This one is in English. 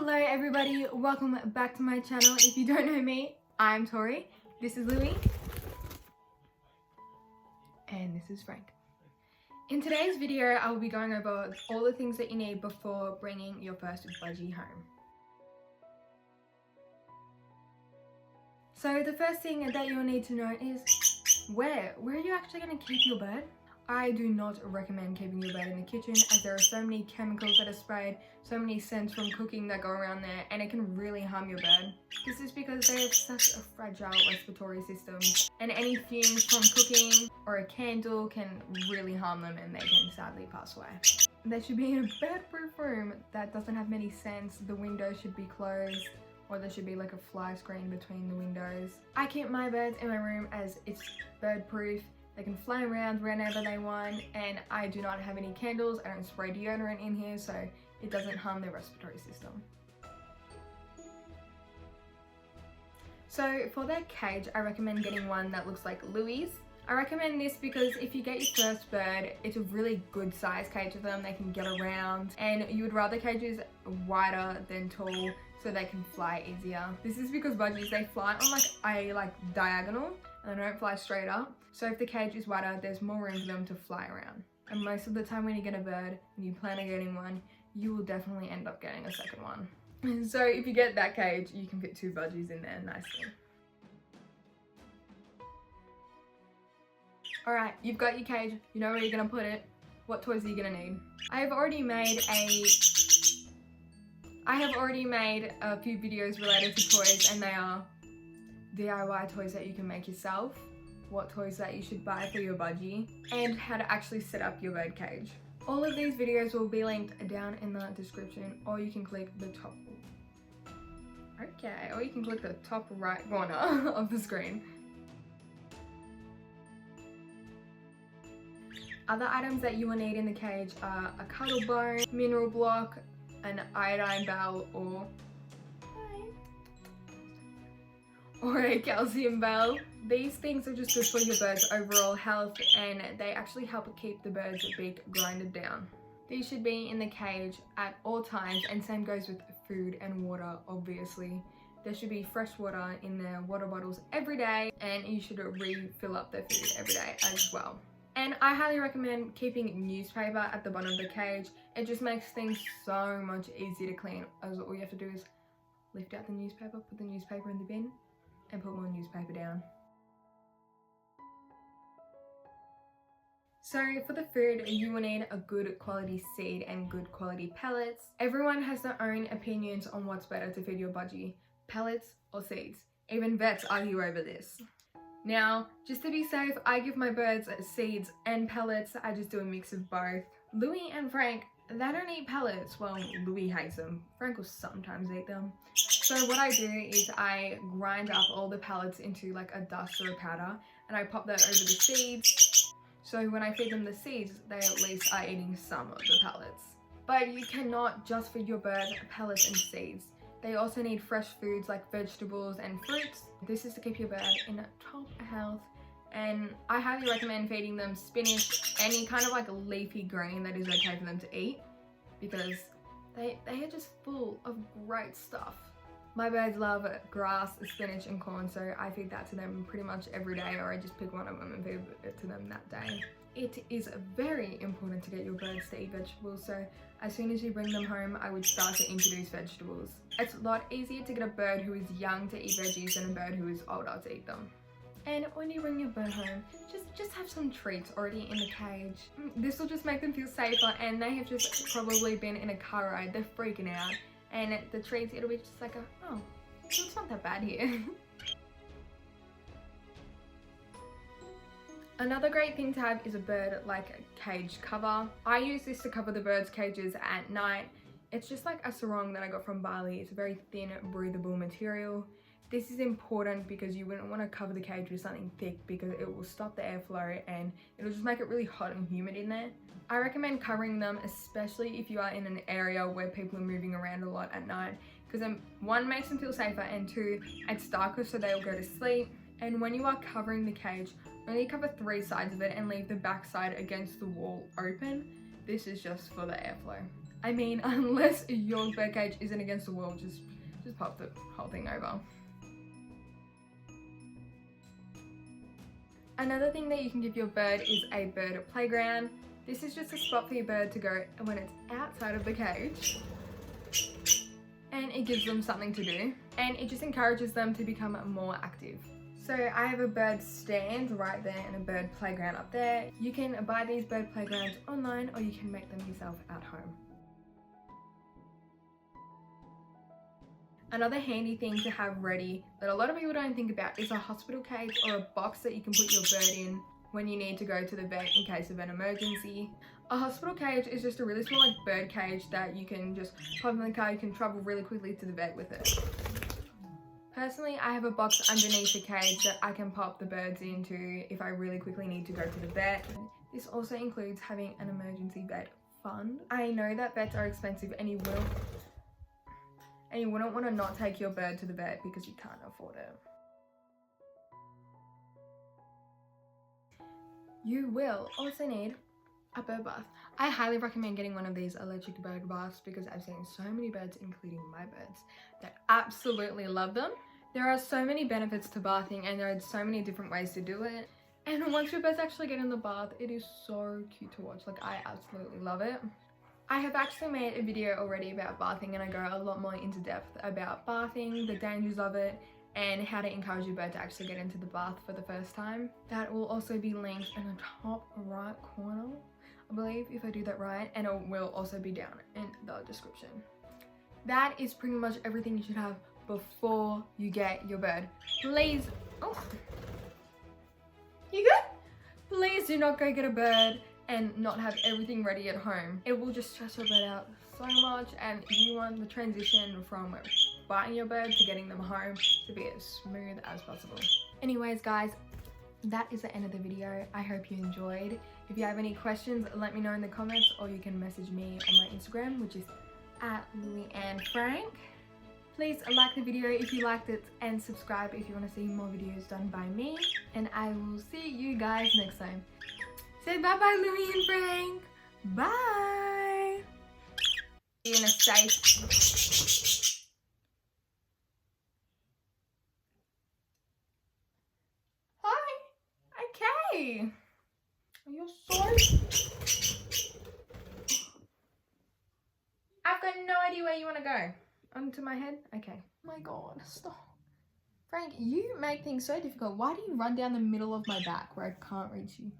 Hello everybody, welcome back to my channel. If you don't know me, I'm Tori, this is Louie, and this is Frank. In today's video, I will be going over all the things that you need before bringing your first budgie home. So the first thing that you'll need to know is where are you actually going to keep your bird? I do not recommend keeping your bird in the kitchen, as there are so many chemicals that are sprayed, so many scents from cooking that go around there, and it can really harm your bird. This is because they have such a fragile respiratory system, and any fumes from cooking or a candle can really harm them and they can sadly pass away. They should be in a bird-proof room that doesn't have many scents. The windows should be closed, or there should be like a fly screen between the windows. I keep my birds in my room as it's bird-proof. They can fly around whenever they want, and I do not have any candles. I don't spray deodorant in here, so it doesn't harm their respiratory system. So for their cage, I recommend getting one that looks like Louie's. I recommend this because if you get your first bird, it's a really good size cage for them. They can get around, and you would rather cages wider than tall so they can fly easier. This is because budgies, they fly on a diagonal, and they don't fly straight up. So if the cage is wider, there's more room for them to fly around. And most of the time when you get a bird and you plan on getting one, you will definitely end up getting a second one. So if you get that cage, you can fit 2 budgies in there nicely. Alright, you've got your cage, you know where you're gonna put it. What toys are you gonna need? I have already made a few videos related to toys, and they are DIY toys that you can make yourself, what toys that you should buy for your budgie, and how to actually set up your bird cage. All of these videos will be linked down in the description, or you can click the top right corner of the screen. Other items that you will need in the cage are a cuddle bone, mineral block, an iodine bell, or a calcium bell. These things are just good for your bird's overall health, and they actually help keep the bird's beak grinded down. These should be in the cage at all times, and same goes with food and water, obviously. There should be fresh water in their water bottles every day, and you should refill up their food every day as well. And I highly recommend keeping newspaper at the bottom of the cage. It just makes things so much easier to clean, as all you have to do is lift out the newspaper, put the newspaper in the bin, and put more newspaper down. So for the food, you will need a good quality seed and good quality pellets. Everyone has their own opinions on what's better to feed your budgie, pellets or seeds. Even vets argue over this. Now, just to be safe, I give my birds seeds and pellets. I just do a mix of both. Louie and Frank, they don't eat pellets. Well, Louie hates them. Frank will sometimes eat them. So what I do is I grind up all the pellets into like a dust or a powder, and I pop that over the seeds. So when I feed them the seeds, they at least are eating some of the pellets. But you cannot just feed your bird pellets and seeds. They also need fresh foods like vegetables and fruits. This is to keep your bird in top health. And I highly recommend feeding them spinach, any kind of like leafy green that is okay for them to eat, because they are just full of great stuff. My birds love grass, spinach and corn, so I feed that to them pretty much every day, or I just pick one of them and feed it to them that day. It is very important to get your birds to eat vegetables, so as soon as you bring them home, I would start to introduce vegetables. It's a lot easier to get a bird who is young to eat veggies than a bird who is older to eat them. And when you bring your bird home, just have some treats already in the cage. This will just make them feel safer, and they have just probably been in a car ride, they're freaking out, and the treats, it'll be just like oh, it's not that bad here. Another great thing to have is a bird like cage cover. I use this to cover the birds' cages at night. It's just like a sarong that I got from Bali. It's a very thin, breathable material. This is important because you wouldn't want to cover the cage with something thick, because it will stop the airflow and it'll just make it really hot and humid in there. I recommend covering them, especially if you are in an area where people are moving around a lot at night, because one, makes them feel safer, and 2, it's darker so they'll go to sleep. And when you are covering the cage, only cover 3 sides of it and leave the back side against the wall open. This is just for the airflow. I mean, unless your bird cage isn't against the wall, just pop the whole thing over. Another thing that you can give your bird is a bird playground. This is just a spot for your bird to go when it's outside of the cage. And it gives them something to do. And it just encourages them to become more active. So I have a bird stand right there and a bird playground up there. You can buy these bird playgrounds online or you can make them yourself at home. Another handy thing to have ready that a lot of people don't think about is a hospital cage or a box that you can put your bird in when you need to go to the vet in case of an emergency. A hospital cage is just a really small like bird cage that you can just pop in the car, you can travel really quickly to the vet with it. Personally, I have a box underneath the cage that I can pop the birds into if I really quickly need to go to the vet. This also includes having an emergency vet fund. I know that vets are expensive and you wouldn't want to not take your bird to the vet because you can't afford it. You will also need a bird bath. I highly recommend getting one of these electric bird baths because I've seen so many birds, including my birds, that absolutely love them. There are so many benefits to bathing and there are so many different ways to do it. And once your birds actually get in the bath, it is so cute to watch. Like, I absolutely love it. I have actually made a video already about bathing and I go a lot more into depth about bathing, the dangers of it, and how to encourage your bird to actually get into the bath for the first time. That will also be linked in the top right corner, I believe, if I do that right, and it will also be down in the description. That is pretty much everything you should have before you get your bird. Please, oh, you good? Please do not go get a bird and not have everything ready at home. It will just stress your bird out so much, and you want the transition from buying your bird to getting them home to be as smooth as possible. Anyways guys, that is the end of the video. I hope you enjoyed. If you have any questions, let me know in the comments or you can message me on my Instagram, which is @LilyAnnFrank. Please like the video if you liked it and subscribe if you want to see more videos done by me, and I will see you guys next time. Say bye bye, Lily and Frank. Bye. In a safe. Hi. Okay. You're so. I've got no idea where you want to go. Onto my head? Okay. Oh my god, stop. Frank, you make things so difficult. Why do you run down the middle of my back where I can't reach you?